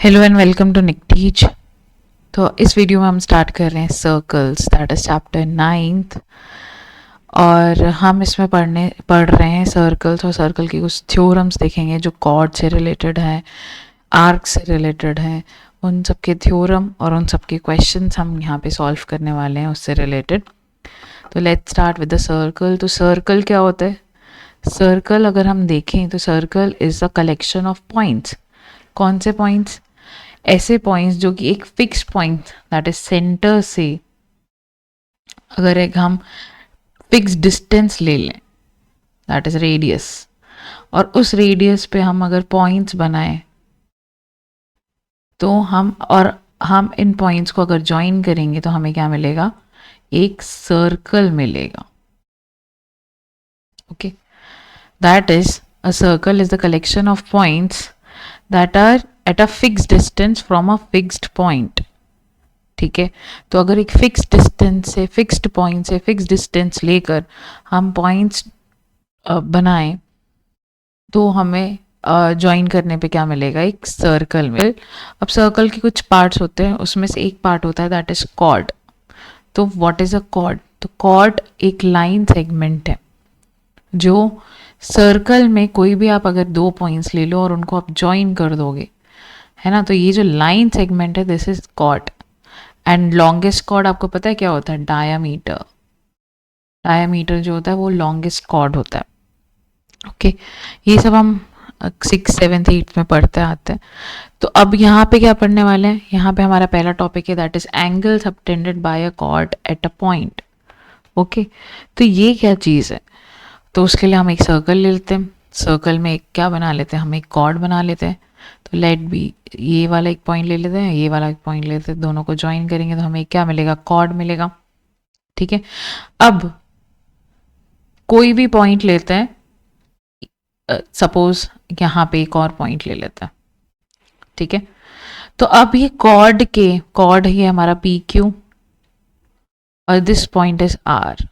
Hello and welcome to Nick Teach. तो इस video में हम स्टार्ट कर रहे हैं circles, that is chapter 9th। और हम इसमें पढ़ रहे हैं सर्कल्स, और सर्कल की कुछ थ्योरम्स देखेंगे जो कॉर्ड से रिलेटेड हैं, आर्क से रिलेटेड हैं। उन सब के थ्योरम और उन सब के क्वेश्चंस हम यहाँ पे सॉल्व करने वाले हैं उससे रिलेटेड। तो let's start with the circle. तो सर्कल क्या होता है? सर्कल अगर हम देखें तो circle is a collection of points. कौन से पॉइंट्स? ऐसे पॉइंट्स जो कि एक fix point, that is centre से अगर एक हम फिक्स डिस्टेंस ले लें, दैट इज रेडियस, और उस रेडियस पे हम अगर पॉइंट्स बनाएं तो हम इन पॉइंट्स को अगर ज्वाइन करेंगे तो हमें क्या मिलेगा? एक सर्कल मिलेगा। Okay, that is a circle is the collection of points that are at a fixed distance from a fixed point. ठीक है, तो अगर एक फिक्स डिस्टेंस से, फिक्स्ड पॉइंट से फिक्स डिस्टेंस लेकर हम पॉइंट्स बनाएं तो हमें ज्वाइन करने पे क्या मिलेगा? एक सर्कल में। अब सर्कल के कुछ पार्ट्स होते हैं, उसमें से एक पार्ट होता है दैट इज कॉर्ड। तो व्हाट इज अ कॉर्ड? तो कॉर्ड एक लाइन सेगमेंट है जो सर्कल में कोई भी आप अगर दो पॉइंट्स ले लो और उनको आप ज्वाइन कर दोगे, है ना, तो ये जो लाइन सेगमेंट है this is chord. And longest chord आपको पता है क्या होता है? डायामीटर। डायामीटर जो होता है वो लॉन्गेस्ट कॉर्ड होता है। ओके, ये सब हम 6th 7th 8th में पढ़ते आते हैं। तो अब यहाँ पे क्या पढ़ने वाले हैं? यहाँ पे हमारा पहला टॉपिक है that is angle subtended bye a cord at a point. Okay, तो ये क्या चीज़ है? तो उसके लिए हम एक सर्कल ले लेते हैं। सर्कल में एक क्या बना लेते हैं? हम एक कॉर्ड बना लेते हैं। तो लेट बी, ये वाला एक पॉइंट ले लेते हैं, ये वाला एक पॉइंट ले लेते हैं, दोनों को ज्वाइन करेंगे तो हमें क्या मिलेगा? कॉर्ड मिलेगा। ठीक है, अब कोई भी पॉइंट लेते हैं, सपोज यहाँ पे एक और पॉइंट ले लेते हैं। ठीक है, तो अब ये कॉर्ड ये हमारा पी क्यू और दिस पॉइंट इज आर।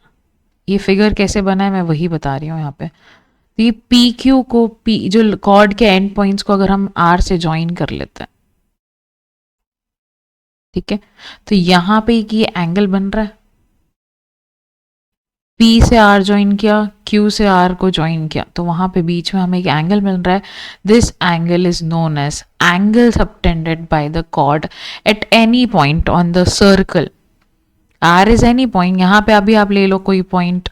ये फिगर कैसे बना है मैं वही बता रही हूँ यहाँ पे। तो ये पी क्यू को जो कॉर्ड के एंड पॉइंट्स को अगर हम आर से ज्वाइन कर लेते हैं, ठीक है, तो यहाँ पे एक ये एंगल बन रहा है। P से R ज्वाइन किया, Q से R को ज्वाइन किया, तो वहां पे बीच में हमें एक एंगल मिल रहा है। This angle is known as angle subtended by the chord at any point on the circle. R is any point. यहाँ पे अभी आप ले लो कोई पॉइंट,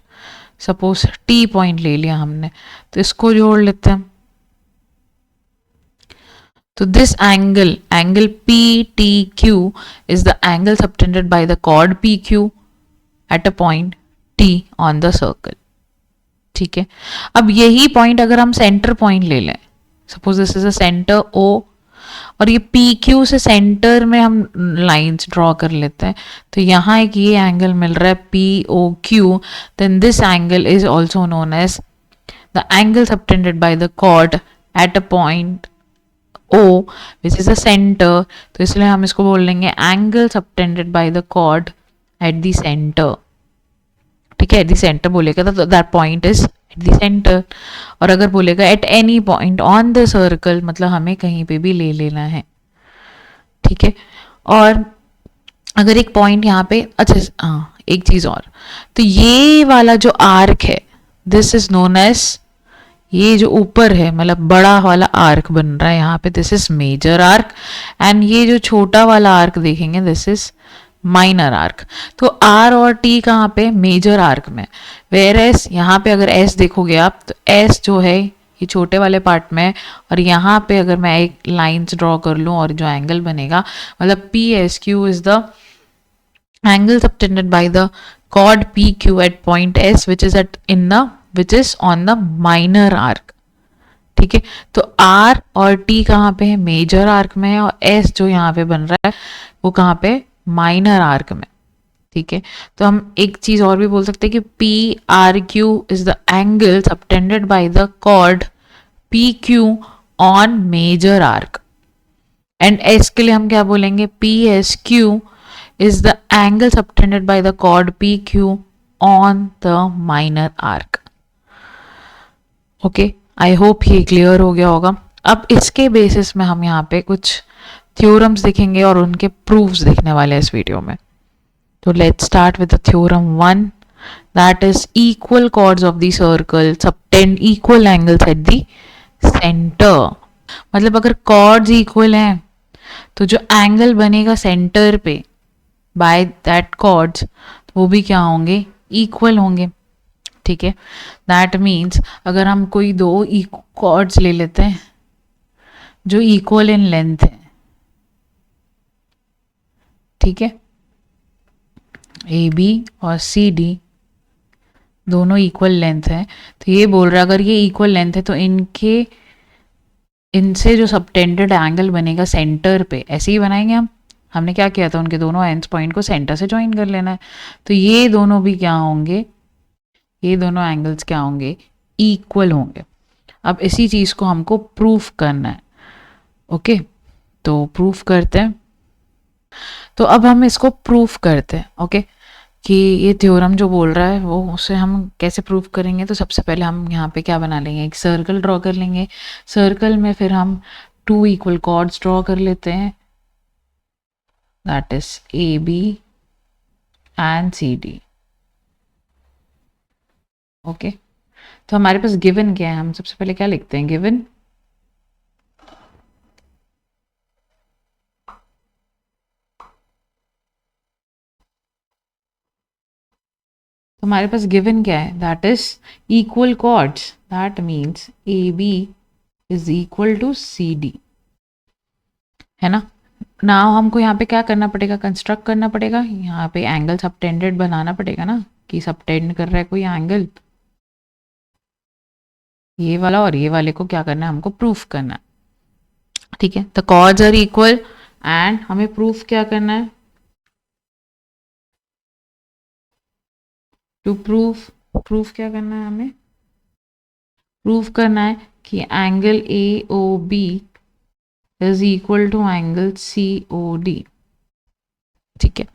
सपोज T पॉइंट ले लिया हमने, तो इसको जोड़ लेते हैं। तो this angle PTQ is the angle subtended by the chord PQ at a point T on the circle। ठीक है, अब यही पॉइंट अगर हम सेंटर पॉइंट ले लें, suppose this is a centre O, और ये PQ से सेंटर में हम लाइंस ड्रॉ कर लेते हैं, तो यहाँ एक ये एंगल मिल रहा है POQ। Then this angle is also known as the angle subtended by the chord at a point O which is a center। तो इसलिए हम इसको बोल लेंगे angle subtended by the chord at the centre. ठीक है, एट द सेंटर बोलेगा तो that point is at the centre. और अगर बोलेगा at any point on the circle, मतलब हमें कहीं पे भी ले लेना है। ठीक है, और अगर एक पॉइंट यहाँ पे, अच्छा हाँ एक चीज और, तो ये वाला जो आर्क है दिस इज नोन एज, ये जो ऊपर है मतलब बड़ा वाला आर्क बन रहा है यहाँ पे, this is major arc. And ये जो छोटा वाला आर्क देखेंगे दिस इज माइनर आर्क। तो आर और टी कहाँ पे? मेजर आर्क में। वेयर एस यहाँ पे अगर एस देखोगे आप, तो एस जो है ये छोटे वाले पार्ट में, और यहाँ पे अगर मैं एक लाइन्स ड्रॉ कर लूँ और जो एंगल बनेगा, मतलब P S Q is the angle subtended by the chord PQ at point S which is on the minor arc। ठीक है, तो R और T कहाँ पे है? मेजर आर्क में है, और S जो यहाँ पे बन रहा है वो कहाँ पे? माइनर आर्क में। ठीक है, तो हम एक चीज और भी बोल सकते हैं कि PRQ is the angle subtended by the chord PQ on major arc। And S के लिए हम क्या बोलेंगे? PSQ is the angle subtended by the chord PQ on the minor arc। Okay, I hope ये क्लियर हो गया होगा। अब इसके बेसिस में हम यहाँ पे कुछ थ्योरम्स दिखेंगे और उनके प्रूफ्स दिखने वाले हैं इस वीडियो में। तो let's start with the theorem 1, that is equal chords of the circle subtend equal angles at the centre. मतलब अगर कॉर्ड्स इक्वल हैं तो जो एंगल बनेगा सेंटर पे बाय दैट कॉर्ड्स, तो वो भी क्या होंगे, इक्वल होंगे। ठीक है, दैट मीन्स अगर हम कोई दो कॉर्ड्स ले लेते हैं जो इक्वल इन लेंथ है, ठीक है, ए बी और सी डी दोनों इक्वल लेंथ है, तो ये बोल रहा है अगर ये इक्वल लेंथ है तो इनसे जो सबटेंडेड एंगल बनेगा सेंटर पे, ऐसे ही बनाएंगे हम। हमने क्या किया था, उनके दोनों एंड्स पॉइंट को सेंटर से ज्वाइन कर लेना है, तो ये दोनों भी क्या होंगे, ये दोनों एंगल्स क्या होंगे, इक्वल होंगे। अब इसी चीज़ को हमको प्रूफ करना है। ओके, तो प्रूफ करते हैं। तो अब हम इसको प्रूफ करते हैं। ओके, कि ये थ्योरम जो बोल रहा है वो उसे हम कैसे प्रूफ करेंगे। तो सबसे पहले हम यहाँ पे क्या बना लेंगे, एक सर्कल ड्रॉ कर लेंगे। सर्कल में फिर हम टू इक्वल कॉर्ड्स ड्रॉ कर लेते हैं, that is A B and C D. Okay, तो हमारे पास गिवन क्या है, हम सबसे पहले क्या लिखते हैं, गिवन। तो हमारे पास गिवन क्या है, that is equal chords, that means A B is equal to C D, है ना। नाउ हमको यहाँ पे क्या करना पड़ेगा, कंस्ट्रक्ट करना पड़ेगा, यहाँ पे एंगल सबटेंडेड बनाना पड़ेगा ना, कि सबटेंड कर रहा है कोई एंगल, ये वाला और ये वाले को क्या करना है, हमको प्रूफ करना है। ठीक है, the chords are equal and हमें प्रूफ क्या करना है, टू प्रूफ क्या करना है, हमें प्रूफ करना है कि angle A O B is equal to angle C O D. ठीक है,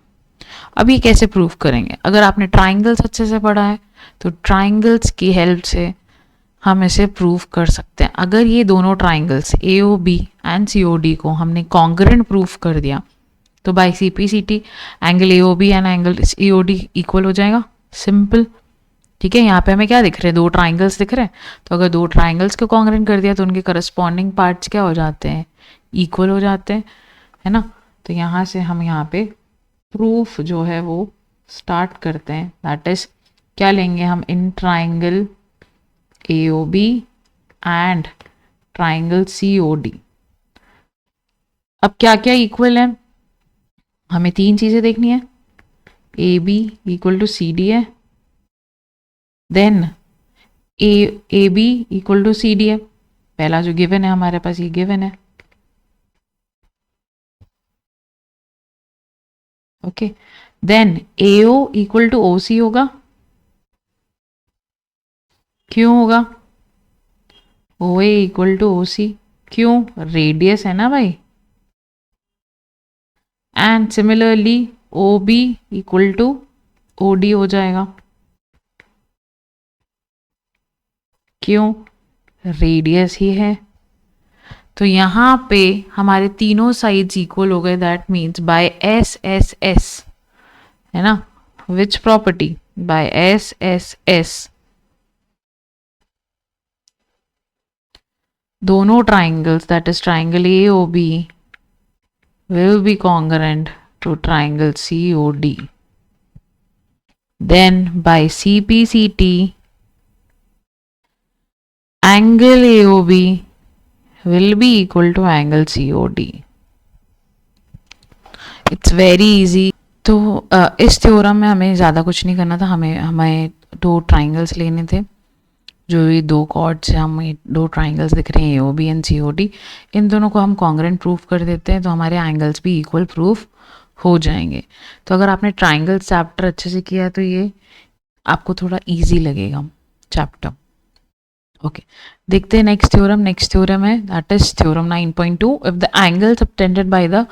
अब ये कैसे प्रूफ करेंगे, अगर आपने ट्राइंगल्स अच्छे से पढ़ा है तो ट्राइंगल्स की हेल्प से हम इसे प्रूफ कर सकते हैं। अगर ये दोनों triangles A O B and C O D को हमने कॉन्ग्रेंट प्रूफ कर दिया तो by C P C T angle A O B and angle C O D equal हो जाएगा, सिंपल। ठीक है, यहाँ पे हमें क्या दिख रहे हैं, दो ट्राइंगल्स दिख रहे हैं, तो अगर दो ट्राइंगल्स को कॉन्ग्रेंट कर दिया तो उनके करस्पॉन्डिंग पार्ट्स क्या हो जाते हैं, इक्वल हो जाते हैं, है ना। तो यहाँ से हम यहाँ पे प्रूफ जो है वो स्टार्ट करते हैं, दैट इज क्या लेंगे हम, in triangle A O B and triangle C O D. अब क्या क्या इक्वल है, हमें तीन चीज़ें देखनी है, A B equal to C D है, then A B equal to C D है, पहला जो गिवन है हमारे पास ये गिवन है। Okay, then A O equal to ओ सी होगा, क्यों होगा, ओ ए इक्वल टू ओ सी, क्यों, रेडियस है ना भाई। And similarly O B equal to O D हो जाएगा, क्यों, रेडियस ही है। तो यहाँ पे हमारे तीनों साइड्स इक्वल हो गए, that means by S S S, है ना, which property, by S S S दोनों triangles, that is triangle A O B will be congruent to triangle COD. Then by CPCT, angle AOB will be equal to angle COD. It's very easy. तो इस theorem में हमें ज़्यादा कुछ नहीं करना था, हमें दो ट्राइंगल्स लेने थे, जो ये दो कॉर्ड्स हैं, हम ये दो ट्राइंगल्स दिख रहे हैं A O B and C O D, इन दोनों को हम कॉन्ग्रेंट प्रूफ कर देते हैं तो हमारे एंगल्स भी इक्वल प्रूफ हो जाएंगे। तो अगर आपने ट्राइंगल चैप्टर अच्छे से किया तो ये आपको थोड़ा इजी लगेगा चैप्टर। ओके, देखते हैं नेक्स्ट थ्योरम। नेक्स्ट थ्योरम है that is theorem 9.2, if the angle subtended by the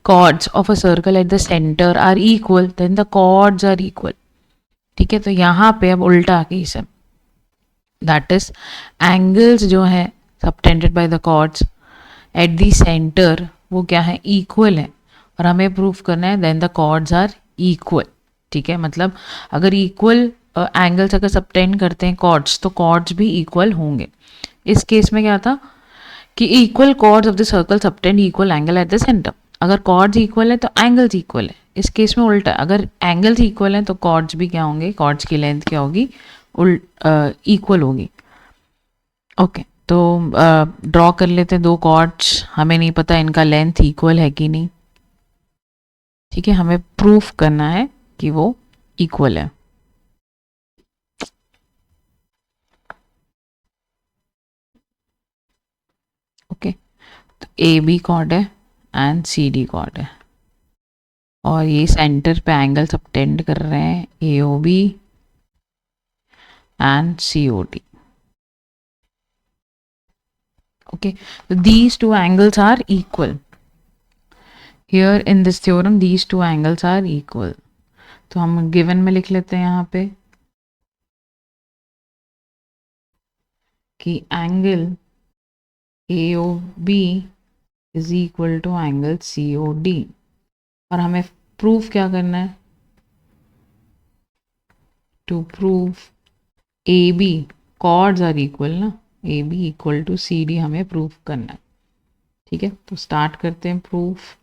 chords of a circle at the centre are equal then the chords are equal. ठीक है, तो यहाँ पे अब उल्टा आके इसे, दैट इज एंगल्स जो है subtended by the chords at the centre वो क्या है, इक्वल है, और हमें प्रूफ करना है then the chords are equal. ठीक है, मतलब अगर इक्वल एंगल्स अगर सबटेंड करते हैं कॉर्ड्स, तो कॉर्ड्स भी इक्वल होंगे। इस केस में क्या था कि equal chords of the circle subtend equal angle at the centre. अगर कॉर्ड्स इक्वल है तो एंगल्स इक्वल है। इस केस में उल्टा, अगर एंगल्स इक्वल हैं तो कॉर्ड्स भी क्या होंगे, कॉर्ड्स की लेंथ क्या होगी, इक्वल होगी। ओके, तो ड्रॉ कर लेते हैं दो कॉर्ड्स, हमें नहीं पता इनका लेंथ इक्वल है कि नहीं। ठीक है, हमें प्रूफ करना है कि वो इक्वल है। ओके, तो ए बी कॉर्ड है एंड सी डी कॉर्ड है, और ये सेंटर पे एंगल सबटेंड कर रहे हैं A O B and C O D. Okay, so these two angles are equal. Here in this theorem, these two angles are equal. तो हम given में लिख लेते हैं यहाँ पे कि angle AOB is equal to angle COD, और हमें proof क्या करना है, to prove AB chords are equal ना, AB equal to CD हमें proof करना है। ठीक है, तो स्टार्ट करते हैं प्रूफ।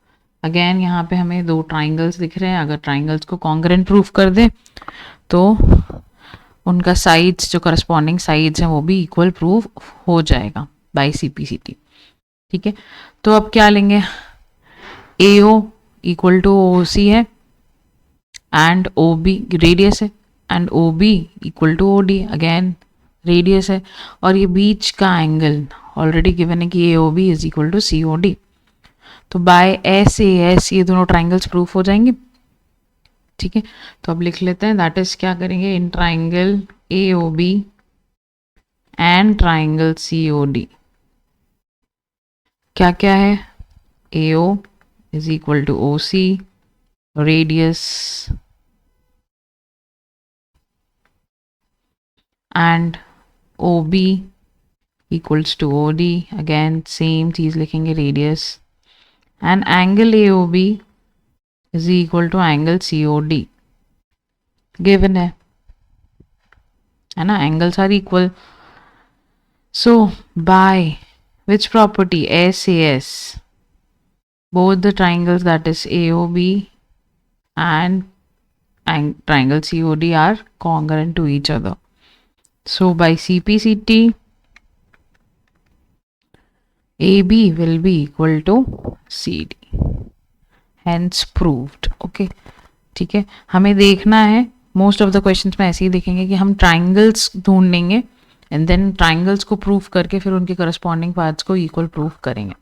अगेन यहाँ पे हमें दो ट्राइंगल्स दिख रहे हैं, अगर ट्राइंगल्स को कॉन्ग्रेंट प्रूफ कर दें तो उनका साइड्स, जो करस्पॉन्डिंग साइड्स हैं वो भी इक्वल प्रूफ हो जाएगा बाय CPCT। ठीक है, तो अब क्या लेंगे, AO इक्वल टू OC है एंड OB रेडियस है, and OB equal to OD again radius है, और ये बीच का एंगल ऑलरेडी गिवन है कि AOB is equal to COD। तो बाय SAS ये दोनों ट्राइंगल्स प्रूफ हो जाएंगे। ठीक है, तो अब लिख लेते हैं, दैट इज क्या करेंगे, in triangle AOB and triangle COD क्या क्या है, AO is equal to OC, radius and OB equals to OD, again same चीज लिखेंगे, radius and angle AOB is equal to angle COD given है ना, angles are equal. So by which property, SAS, both the triangles that is AOB and triangle COD are congruent to each other. So by CPCT AB will be equal to CD, hence proved. Okay, ठीक है, हमें देखना है, most of the questions में ऐसे ही देखेंगे कि हम ट्राइंगल्स ढूंढेंगे एंड देन ट्राइंगल्स को प्रूफ करके फिर उनके करस्पॉन्डिंग पार्ट्स को इक्वल प्रूफ करेंगे।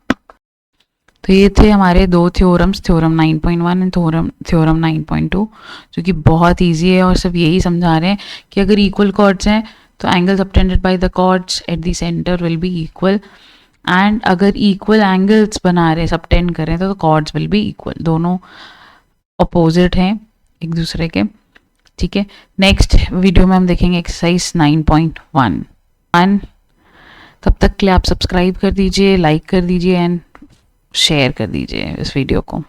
तो ये थे हमारे दो थ्योरम्स, थ्योरम 9.1 एंड थ्योरम 9.2, जो कि बहुत इजी है और सिर्फ यही समझा रहे हैं कि अगर इक्वल कॉर्ड्स हैं तो angle subtended by the chords at the centre will be equal, and अगर इक्वल एंगल्स बना रहे सबटेंड कर रहे हैं तो कॉर्ड्स विल बी इक्वल, दोनों अपोजिट हैं एक दूसरे के। ठीक है, नेक्स्ट वीडियो में हम देखेंगे एक्सरसाइज 9.1। तब तक के लिए आप सब्सक्राइब कर दीजिए, लाइक कर दीजिए एंड शेयर कर दीजिए इस वीडियो को।